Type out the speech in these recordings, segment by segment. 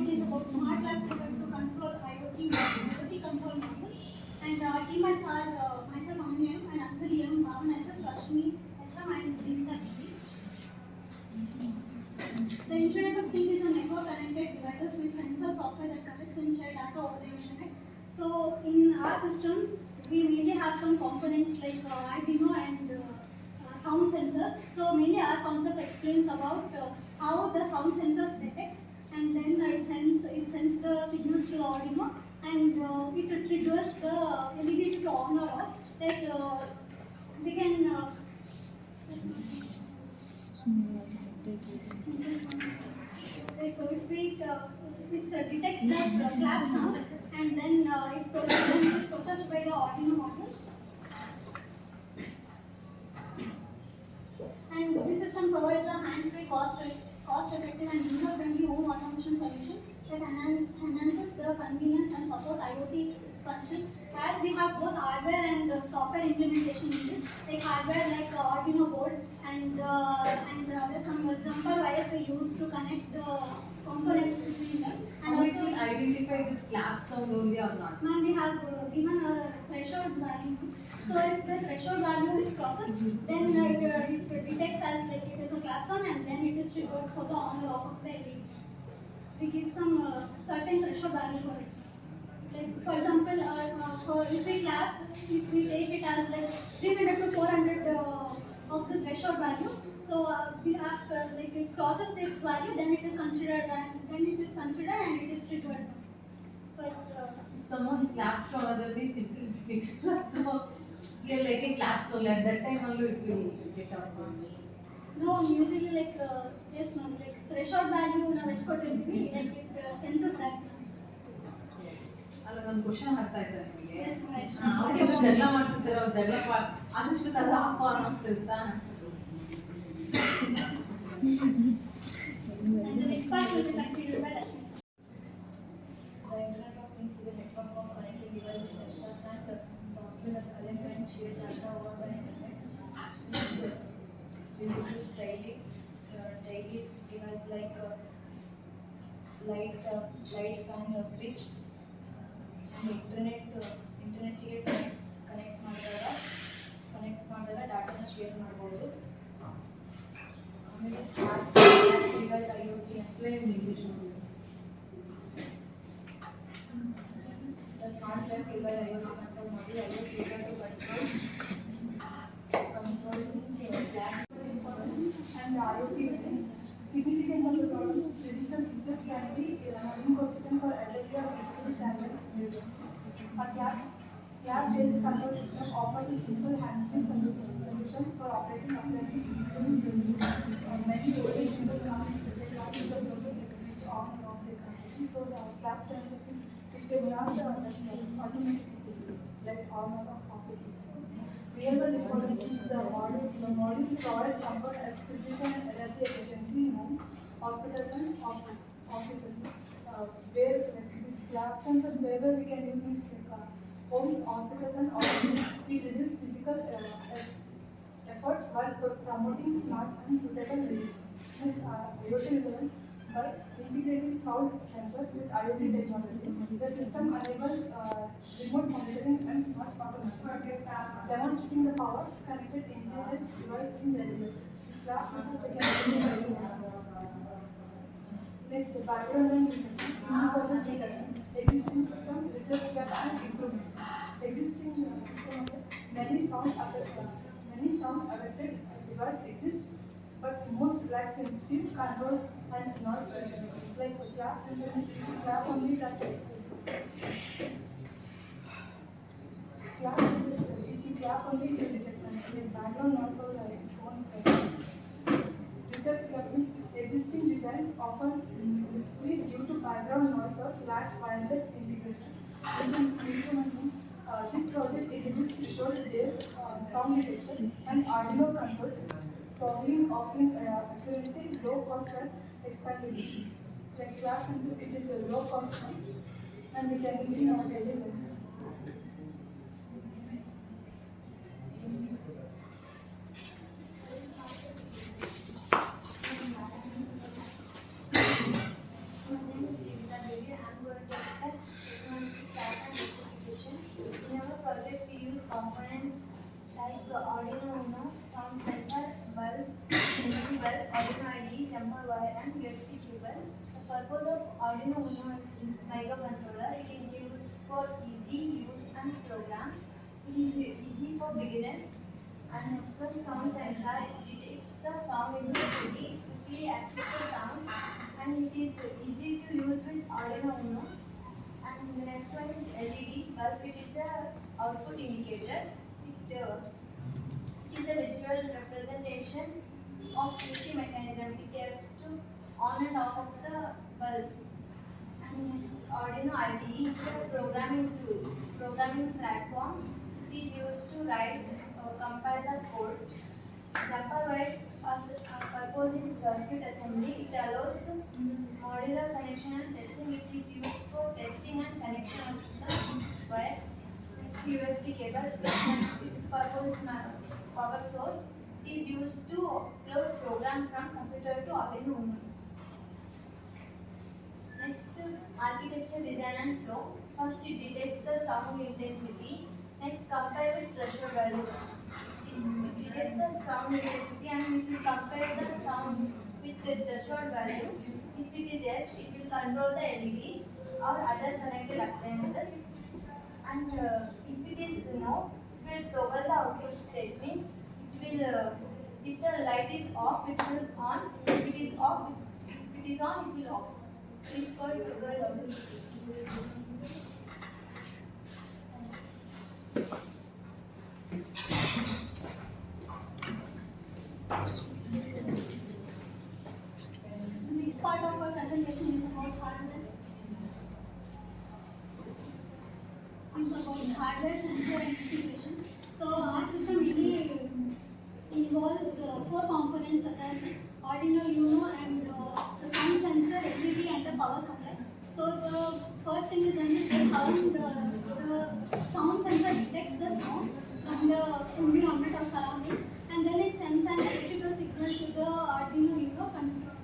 topic is about smart lab trigger to control IoT control model. And teammates are myself Amanya and Anjali M, Bhavan SS, Rashmi, HM and Jinta Devi. The Internet of Things is a network connected devices with sensor software that collects and share data over the internet. So in our system, we mainly have some components like Arduino and sound sensors. So mainly our concept explains about how the sound sensors detects and then it sends the signals to the Arduino and it triggers the LED to on or off. Like we can like it detects the clap sound and then it is processed by the Arduino model. And this system provides a hands-free, cost-effective and user-friendly home automation solution that enhances the convenience and support IoT expansion. As we have both hardware and software implementation in this, like hardware like Arduino board and there's some example wires we use to connect the components between them. And how also we identify this clap sound only or not? Ma'am, we have given a threshold value. So if the threshold value is processed, then it detects as like it is a clap sound and then it is triggered for the on or off of the LED. We give some certain threshold value for it. Like for example, for if we clap, if we take it as like 300 to 400 of the threshold value, so we after like it crosses its value, then it is considered and it is triggered. So If someone claps for other means it will get so yeah, like a clap sound at that time only it will get up. no, usually like yes ma'am, like threshold value ನಾವು ಎಷ್ಟು ಕೊಟ್ಟಿರ್ತೀವಿ like it senses that. ಅಲ್ಲ ಒಂದು question ಆಗ್ತಾ ಇದೆ ನಿಮಗೆ Yes, ma'am. ಅವ್ರು ಎಷ್ಟು ಜಗಳ ಮಾಡ್ತಿರ್ತಾರೆ ಅವ್ರು ಜಗಳ ಆದಷ್ಟು ಕದ ಅಪ್ಪ ಅನ್ನೋಗ್ತಿರ್ತಾ And the next part will be continued by Rashmi. The Internet of Things is a network of connected devices, sensors, and software that collect and share data over the Internet. We use daily devices like light, fan, fridge, and internet ಗೆ connect ಮಾಡಿದಾಗ ಡಾಟಾನ share ಮಾಡ್ಬೋದು. ಆಮೇಲೆ smart device IoT explain in English. The smart lab trigger IoT control module allows user to control labs. And the IoT means significance of the product. Register switches can be incorporation for elderly or physically challenged users. A cloud-based control system offers a simple hand-free solutions for operating appliances easily. Many older people come with the cloud user process like switch on and off their computer. So the cloud sensor, if they will have the automatically let on or off it. Real-world information is the module provides comfort, accessibility and energy efficiency in homes, hospitals and offices. Where these cloud sensors wherever we can use means like homes, hospitals and offices. We reduce physical effort while promoting smart and suitable living. Next, IoT resilience. By integrating sound sensors with IoT technology, the system enables remote monitoring and smart automation, demonstrating the power connected intelligence device in daily life. These cloud sensors they can use in daily life. Next, the background and research. Research and reduction. Existing system, research gap and improvement. Existing system, many sound affected devices exist, but most lack sensitive controls and noise filtering. Like clap sensor, if you clap only that clap sensors, if you clap only it will detect like background noise or like phone. Research gap means existing designs often risky due to background noise or lack wireless integration. Improvement means this project introduced threshold-based sound detection and Arduino control, offering accuracy, low cost and expandability. Like clap sensor, it is a low cost one and we can use in our daily life. My name is Jivita jumper wire and USB cable. The purpose of Arduino Uno is microcontroller. It is used for easy use and program. It is easy for beginners. And next one, sound sensor. It detects the sound intensity, quickly access the sound, and it is easy to use with Arduino Uno. And the next one is LED bulb. It is a output indicator. It is a visual representation of switching mechanism. It helps to on and off of the bulb. And next, Arduino IDE is a programming platform. It is used to write, compile the code. Jumper wires purpose is circuit assembly. It allows modular connection and testing. It is used for testing and connection of the wires. Next, USB cable. Its purpose is power source. It is used to upload program from computer to Arduino Uno. Next, architecture, design and flow. First, it detects the sound intensity. Next, compare with threshold value. It detects the sound intensity and it will compare the sound with the threshold value. If it is yes, it will control the LED or other connected appliances. And if it is no, it will toggle the output state. Means it will, if the light is off, it will on. If it is off, if it is on, it will off. It is called toggle output state. The next part of our presentation is about hardware. It's about hardware, sensor, and integration. So our system really involves 4 components such as Arduino Uno and the sound sensor, LED, and the power supply. So the first thing is when the sound sensor detects the sound from the environment or surroundings, and then it sends an electrical signal to the Arduino Uno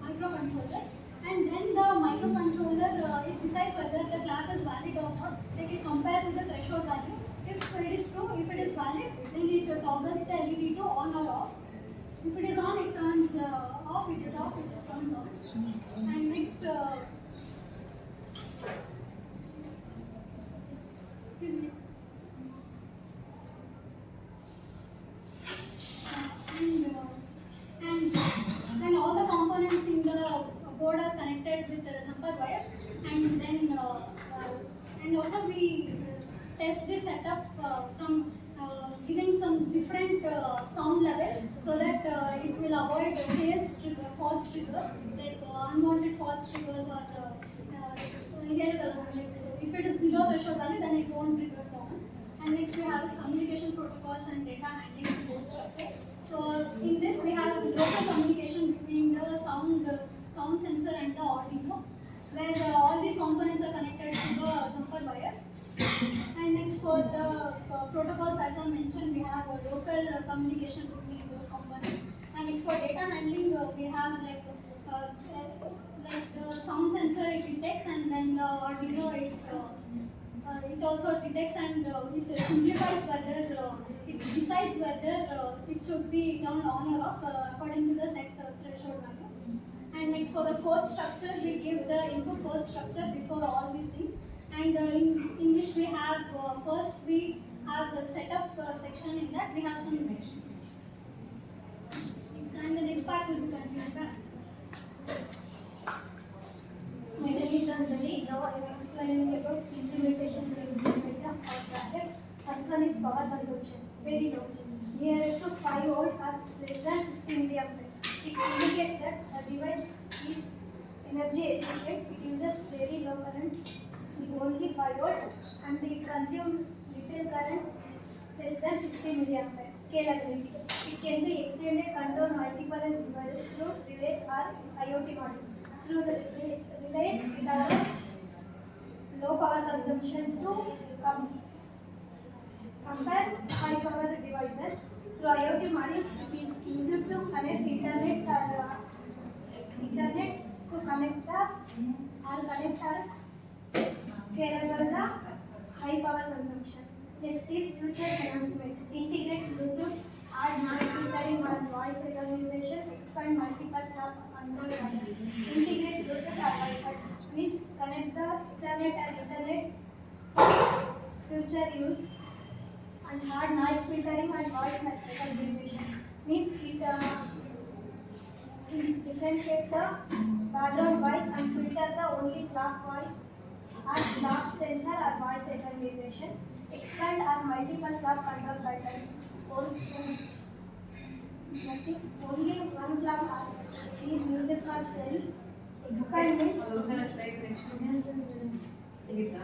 microcontroller, and then the microcontroller it decides whether the clock is valid or not. Like it compares with the threshold value. If it is true, if it is valid, then it toggles the LED to on or off. If it is on, it turns off. It is off, it turns on. And next, and all the components in the board are connected with jumper wires, and then and also we test this setup from giving some different sound level so that it will avoid false triggers, like unwanted false triggers, or here if it is below threshold value, then it won't trigger the on. And next we have is communication protocols and data handling code structure. So in this we have local communication between the sound sensor and the Arduino, where all these components are connected to the jumper wire. And next for the protocols, as I mentioned, we have a local communication between those components. And next for data handling, we have like the sound sensor it detects, and then the Arduino it also detects, and it simplifies whether it decides whether it should be turned on or off according to the set threshold value. And like for the code structure, we give the input code structure before all these things, and in which we have first we have the setup section. In that we have some information, and the next part will be continued by. My name is Anjali. Now I am explaining about implementation data of project. First one is power consumption, very low. Near to 5 volt or less than 50 milliampere. It indicates that the device is energy efficient. It uses very low current, only 5 volt, and it consumes little current less than 50 milliampere. Scalability. It can be extended, control multiple devices through relays or IoT modules. Through relays, it allows low power consumption to compare high power devices. Through IoT modules, it is used to connect internet to connect scalable the high power consumption. Next is future enhancement. Integrate Bluetooth, add noise filtering or voice recognition, expand multiple clap control button. Integrate Bluetooth or Wi-Fi means connect the Ethernet and Internet for future use. And hard noise filtering and voice recognition means it differentiate the background voice and filter the only clap voice and clap sensor or voice recognition. Expand or multiple clap control buttons. Nothing, only one clap is used for sales. Expand means ಅದೊಂಥರ strike next ತೆಗಿತಾ